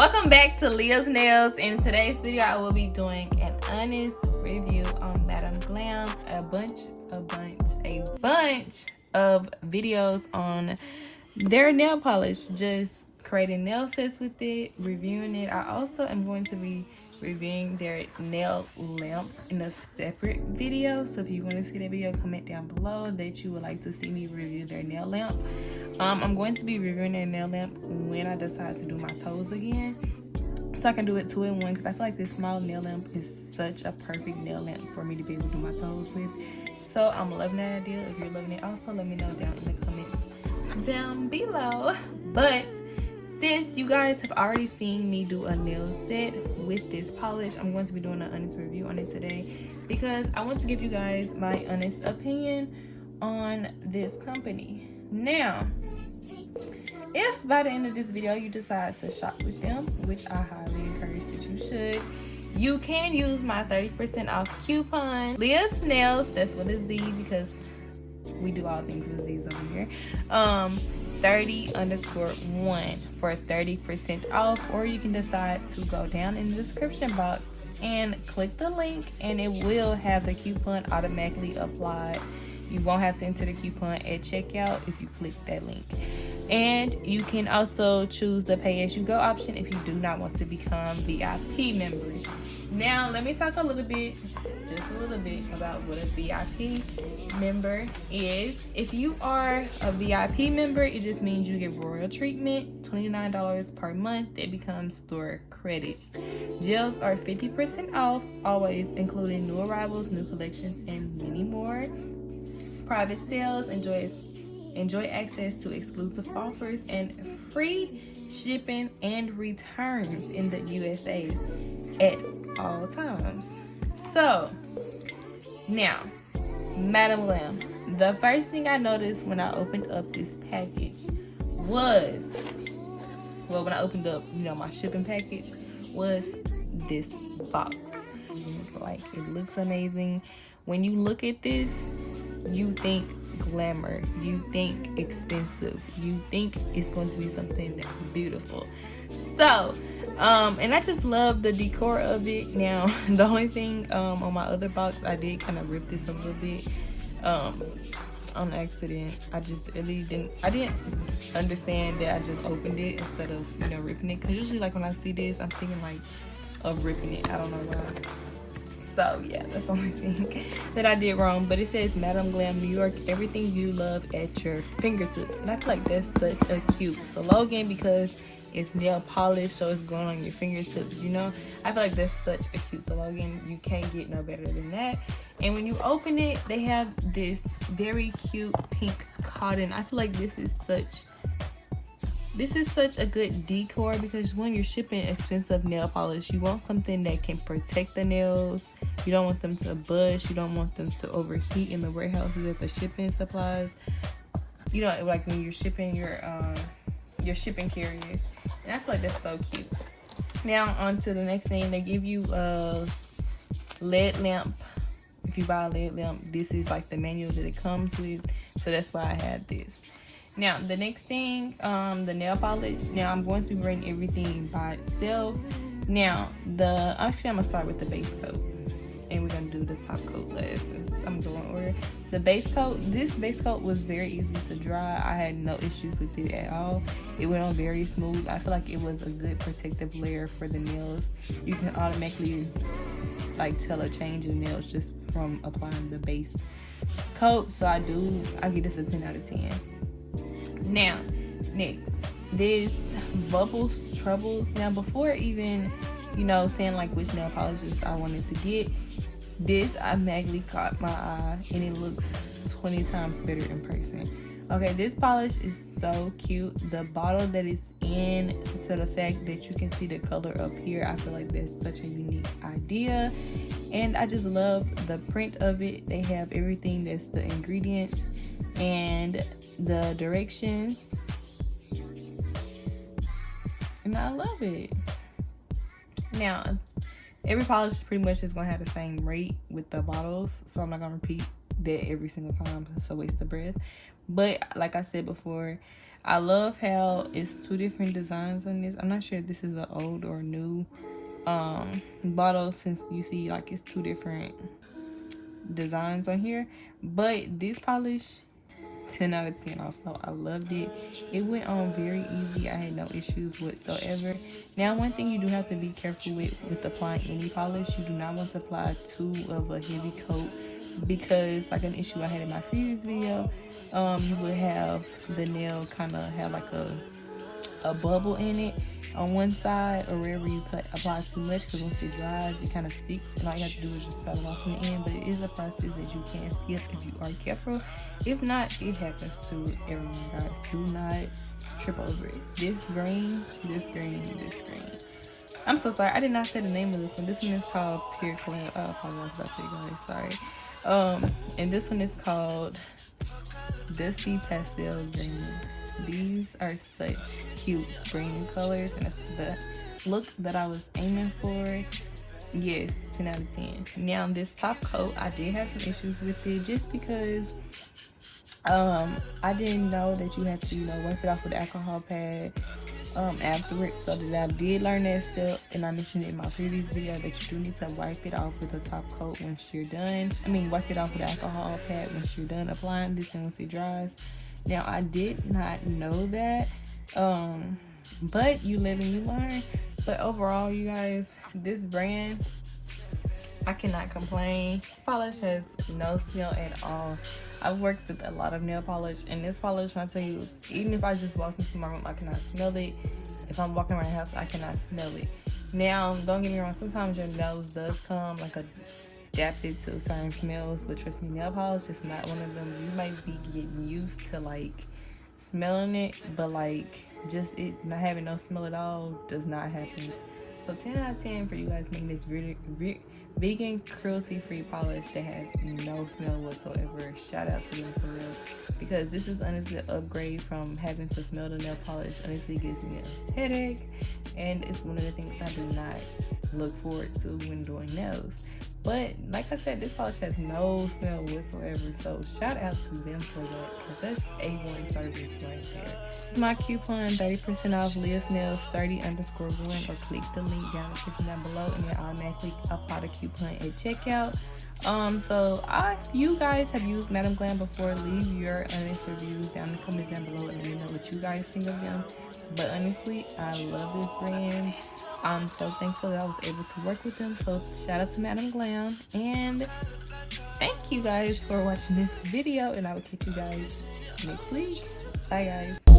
Welcome back to Leah's Nails. In today's video, I will be doing an honest review on Madam Glam. A bunch of videos on their nail polish, just creating nail sets with it, reviewing it. I also am going to be reviewing their nail lamp in a separate video, so if you want to see that video, comment down below that you would like to see me review their nail lamp. I'm going to be reviewing their nail lamp when I decide to do my toes again, so I can do it 2 in 1, because I feel like this small nail lamp is such a perfect nail lamp for me to be able to do my toes with. So I'm loving that idea. If you're loving it also, let me know down in the comments down below. But since you guys have already seen me do a nail set with this polish, I'm going to be doing an honest review on it today, because I want to give you guys my honest opinion on this company. Now, if by the end of this video you decide to shop with them, which I highly encourage that you should, you can use my 30% off coupon, Leah's Nails, that's what it's Z, because we do all things with Z's over here, 30_1 for 30% off. Or you can decide to go down in the description box and click the link, and it will have the coupon automatically applied. You won't have to enter the coupon at checkout if you click that link. And you can also choose the pay as you go option if you do not want to become VIP members. Now let me talk a little bit, just a little bit, about what a VIP member is. If you are a VIP member, it just means you get royal treatment, $29 per month. That becomes store credit. Gels are 50% off, always, including new arrivals, new collections, and many more. Private sales, enjoy access to exclusive offers and free shipping and returns in the USA at all times. So now, Madam Glam, the first thing I noticed when I opened up this package was, well, when I opened up, you know, my shipping package, was this box. Like, it looks amazing. When you look at this, you think glamour, you think expensive, you think it's going to be something beautiful. So and I just love the decor of it. Now the only thing on my other box, I did kind of rip this a little bit on accident. I didn't understand that I just opened it instead of, you know, ripping it, because usually, like, when I see this, I'm thinking like of ripping it. I don't know why. So yeah, that's the only thing that I did wrong. But it says Madam Glam New York, everything you love at your fingertips. And I feel like that's such a cute slogan, because it's nail polish, so it's going on your fingertips, you know. I feel like that's such a cute slogan. You can't get no better than that. And when you open it, they have this very cute pink cotton. I feel like this is such a good decor, because when you're shipping expensive nail polish, you want something that can protect the nails. You don't want them to bust. You don't want them to overheat in the warehouses at the shipping supplies. You know, like when you're shipping your shipping carriers. And I feel like that's so cute. Now on to the next thing. They give you a LED lamp. If you buy a LED lamp, this is like the manual that it comes with. So that's why I had this. Now the next thing, the nail polish. Now I'm going to be rating everything by itself. Now actually I'm gonna start with the base coat, and we're gonna do the top coat last, since I'm going order. The base coat, this base coat was very easy to dry. I had no issues with it at all. It went on very smooth. I feel like it was a good protective layer for the nails. You can automatically like tell a change in nails just from applying the base coat. So I give this a 10 out of 10. Now next, this Bubbles Troubles. Now before even, you know, saying like which nail polishes I wanted to get, this automatically caught my eye, and it looks 20 times better in person. Okay, this polish is so cute. The bottle that it's in, to the fact that you can see the color up here, I feel like that's such a unique idea, and I just love the print of it. They have everything, that's the ingredients and the directions, and I love it. Now every polish pretty much is gonna have the same rate with the bottles, so I'm not gonna repeat that every single time, it's a waste of breath. But like I said before, I love how it's 2 different designs on this. I'm not sure if this is an old or new bottle, since you see like it's 2 different designs on here. But this polish, 10 out of 10 also. I loved it. It went on very easy. I had no issues whatsoever. Now, one thing you do have to be careful with applying any polish, you do not want to apply too of a heavy coat, because like an issue I had in my previous video, you would have the nail kind of have like a bubble in it on one side, or wherever you apply too much, because once it dries it kind of sticks, and all you have to do is just cut it off in the end. But it is a process that you can skip if you are careful. If not, it happens to everyone, guys. Do not trip over it. This green. I'm so sorry, I did not say the name of this one. This one is called Pure Glam. I apologize about that, guys. Sorry. And this one is called Dusty Pastel Green. These are such cute green colors, and that's the look that I was aiming for. Yes, 10 out of 10. Now, this top coat, I did have some issues with it, just because I didn't know that you had to, wipe it off with an alcohol pad afterwards. So that I did learn that step, and I mentioned it in my previous video that you do need to wipe it off with a top coat once you're done. Wipe it off with an alcohol pad once you're done applying this and once it dries. Now, I did not know that, but you live and you learn. But overall, you guys, this brand, I cannot complain. Polish has no smell at all. I've worked with a lot of nail polish, and this polish, when I tell you, even if I just walk into my room, I cannot smell it. If I'm walking around the house, I cannot smell it. Now, don't get me wrong, sometimes your nose does come like adapted to certain smells, but trust me, nail polish is not one of them. You might be getting used to like smelling it, but like just it not having no smell at all does not happen. So 10 out of 10 for you guys making this vegan cruelty-free polish that has no smell whatsoever. Shout out to them for real, because this is honestly an upgrade from having to smell the nail polish. Honestly, it gives me a headache, and it's one of the things I do not look forward to when doing nails. But like I said, this polish has no smell whatsoever, so shout out to them for that, because that's A1 service right there. My coupon 30% off Liyahs Nails 30_1, or click the link down in the description down below, and then automatically apply the coupon at checkout. So if you guys have used Madam Glam before, leave your honest reviews down in the comments down below and let me know what you guys think of them. But honestly, I love this brand. I'm so thankful that I was able to work with them. So shout out to Madam Glam, and thank you guys for watching this video, and I will catch you guys next week. Bye, guys.